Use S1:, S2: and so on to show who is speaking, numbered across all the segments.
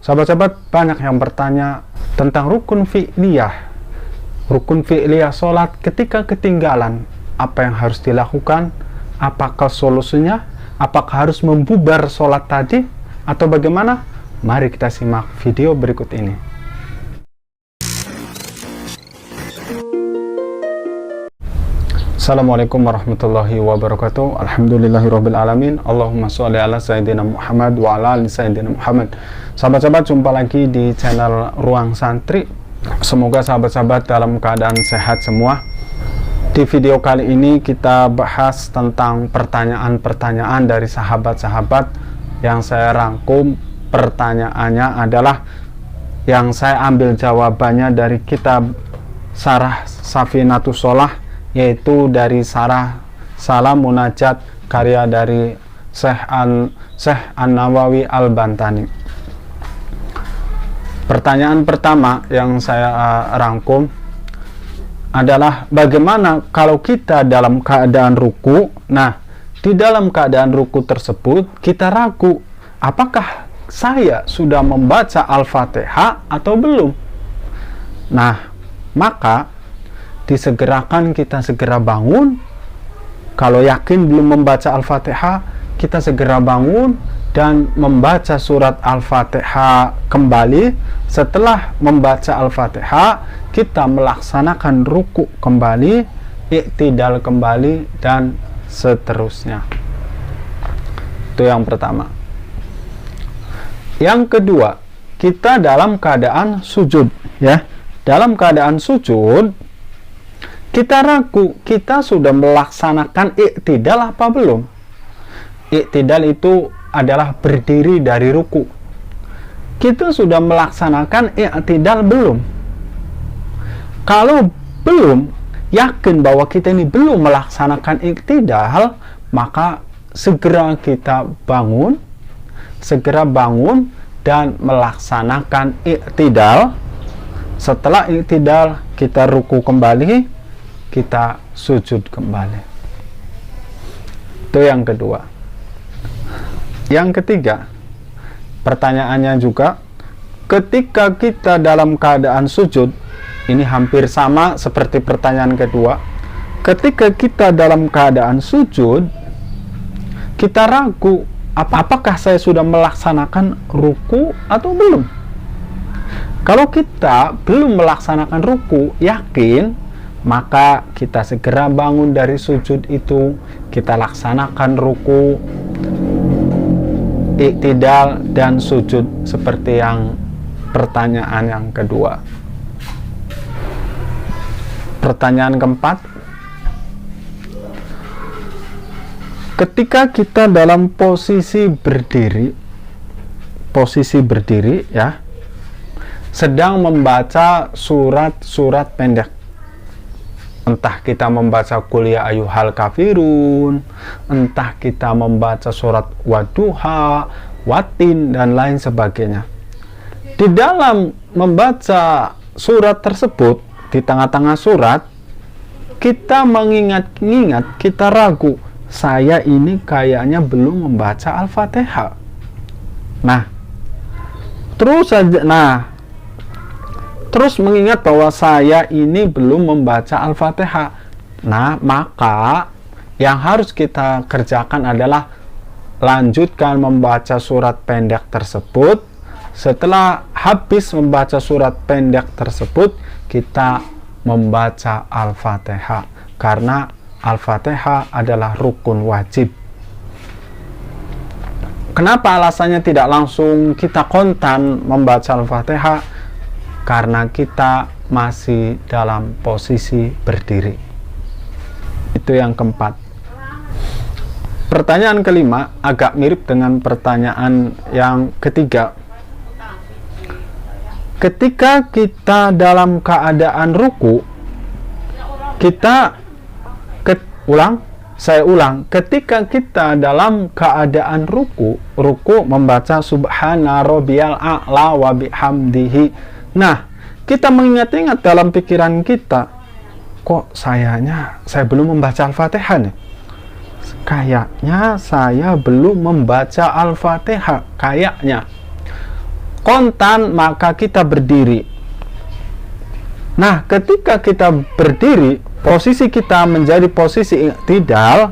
S1: Sahabat-sahabat, banyak yang bertanya tentang rukun fi'liyah. Rukun fi'liyah sholat ketika ketinggalan, apa yang harus dilakukan? Apakah solusinya? Apakah harus membubar sholat tadi? Atau bagaimana? Mari kita simak video berikut ini. Assalamualaikum warahmatullahi wabarakatuh. Alhamdulillahirrabbilalamin. Allahumma sholli ala sayyidina Muhammad wa ala ali sayyidina Muhammad. Sahabat-sahabat, jumpa lagi di channel Ruang Santri. Semoga sahabat-sahabat dalam keadaan sehat semua. Di video kali ini kita bahas tentang pertanyaan-pertanyaan dari sahabat-sahabat yang saya rangkum. Pertanyaannya adalah yang saya ambil jawabannya dari kitab Syarah Safinatus Shalah, yaitu dari Syarah Salam Munajat karya dari Syekh An-Nawawi Al-Bantani. Pertanyaan pertama yang saya rangkum adalah bagaimana kalau kita dalam keadaan ruku. Nah, di dalam keadaan ruku tersebut kita ragu apakah saya sudah membaca Al-Fatihah atau belum. Nah, maka disegerakan kita segera bangun. Kalau yakin belum membaca Al-Fatihah, kita segera bangun dan membaca surat Al-Fatihah kembali. Setelah membaca Al-Fatihah, kita melaksanakan ruku kembali, i'tidal kembali, dan seterusnya. Itu yang pertama. Yang kedua, kita dalam keadaan sujud, ya. Dalam keadaan sujud, kita ragu, kita sudah melaksanakan i'tidal apa belum? I'tidal itu adalah berdiri dari ruku. Kita sudah melaksanakan i'tidal belum? Kalau belum, yakin bahwa kita ini belum melaksanakan i'tidal, maka segera kita bangun, dan melaksanakan i'tidal. Setelah i'tidal, kita ruku kembali, kita sujud kembali. Itu yang kedua. Yang ketiga, pertanyaannya juga, ketika kita dalam keadaan sujud, ini hampir sama seperti pertanyaan kedua. Ketika kita dalam keadaan sujud, kita ragu, apakah saya sudah melaksanakan ruku atau belum? Kalau kita belum melaksanakan ruku, yakin, maka kita segera bangun dari sujud itu, kita laksanakan ruku, i'tidal, dan sujud seperti yang pertanyaan yang kedua. Pertanyaan keempat, ketika kita dalam posisi berdiri, ya, sedang membaca surat-surat pendek, entah kita membaca Qul ya ayyuhal kafirun, entah kita membaca surat Wadduha, Watin, dan lain sebagainya. Di dalam membaca surat tersebut, di tengah-tengah surat, kita mengingat-ingat, kita ragu, saya ini kayaknya belum membaca Al-Fatihah. Terus mengingat bahwa saya ini belum membaca Al-Fatihah. Nah, maka yang harus kita kerjakan adalah lanjutkan membaca surat pendek tersebut. Setelah habis membaca surat pendek tersebut, kita membaca Al-Fatihah, karena Al-Fatihah adalah rukun wajib. Kenapa alasannya tidak langsung kita kontan membaca Al-Fatihah? Karena kita masih dalam posisi berdiri. Itu yang keempat. Pertanyaan kelima agak mirip dengan pertanyaan yang ketiga. Ketika kita dalam keadaan ruku, ketika kita dalam keadaan ruku membaca subhana rabbiyal a'la wa bihamdihi. Nah, kita mengingat-ingat dalam pikiran kita, kok saya belum membaca Al-Fatihah nih. Kayaknya saya belum membaca Al-Fatihah, kayaknya. kontan, maka kita berdiri. Nah, ketika kita berdiri, posisi kita menjadi posisi i'tidal.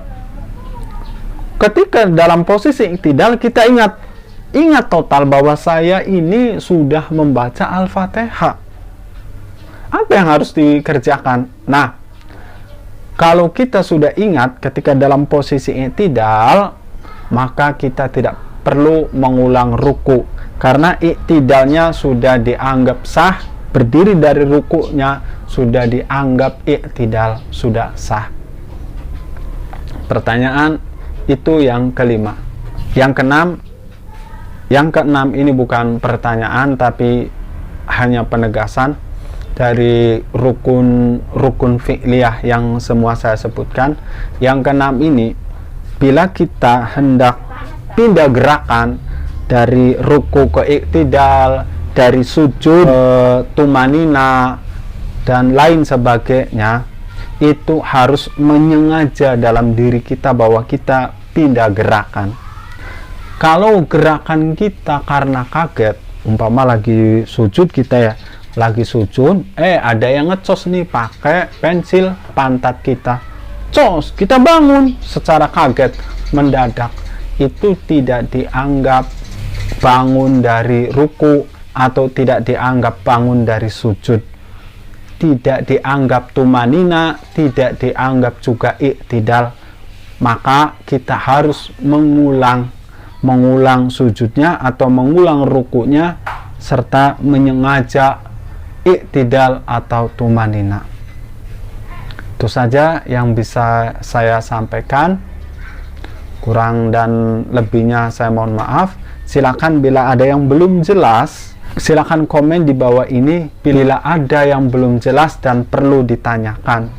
S1: Ketika dalam posisi i'tidal, kita ingat total bahwa saya ini sudah membaca Al-Fatihah. Apa yang harus dikerjakan? Nah, kalau kita sudah ingat ketika dalam posisi i'tidal, maka kita tidak perlu mengulang ruku, karena i'tidalnya sudah dianggap sah. Berdiri dari rukunya sudah dianggap i'tidal, sudah sah. Pertanyaan itu yang kelima. Yang keenam ini bukan pertanyaan tapi hanya penegasan dari rukun fi'liyah yang semua saya sebutkan. Yang keenam ini, bila kita hendak pindah gerakan dari ruku ke i'tidal, dari sujud tumanina dan lain sebagainya, itu harus menyengaja dalam diri kita bahwa kita pindah gerakan. Kalau gerakan kita karena kaget, umpama lagi sujud kita ya, lagi sujud, ada yang ngecos nih pakai pensil pantat kita, cos, kita bangun secara kaget mendadak, itu tidak dianggap bangun dari ruku atau tidak dianggap bangun dari sujud, tidak dianggap tumanina, tidak dianggap juga i'tidal. Maka kita harus mengulang sujudnya atau mengulang rukunya serta menyengaja i'tidal atau tumanina. Itu saja yang bisa saya sampaikan. Kurang dan lebihnya saya mohon maaf. Silakan bila ada yang belum jelas, silakan komen di bawah ini bila ada yang belum jelas dan perlu ditanyakan.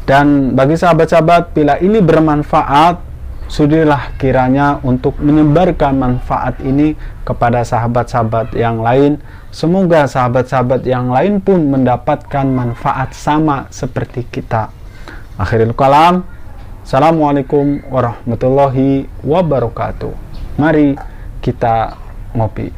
S1: Dan bagi sahabat-sahabat, bila ini bermanfaat, sudilah kiranya untuk menyebarkan manfaat ini kepada sahabat-sahabat yang lain. Semoga sahabat-sahabat yang lain pun mendapatkan manfaat sama seperti kita. Akhirul kalam, assalamualaikum warahmatullahi wabarakatuh. Mari kita ngopi.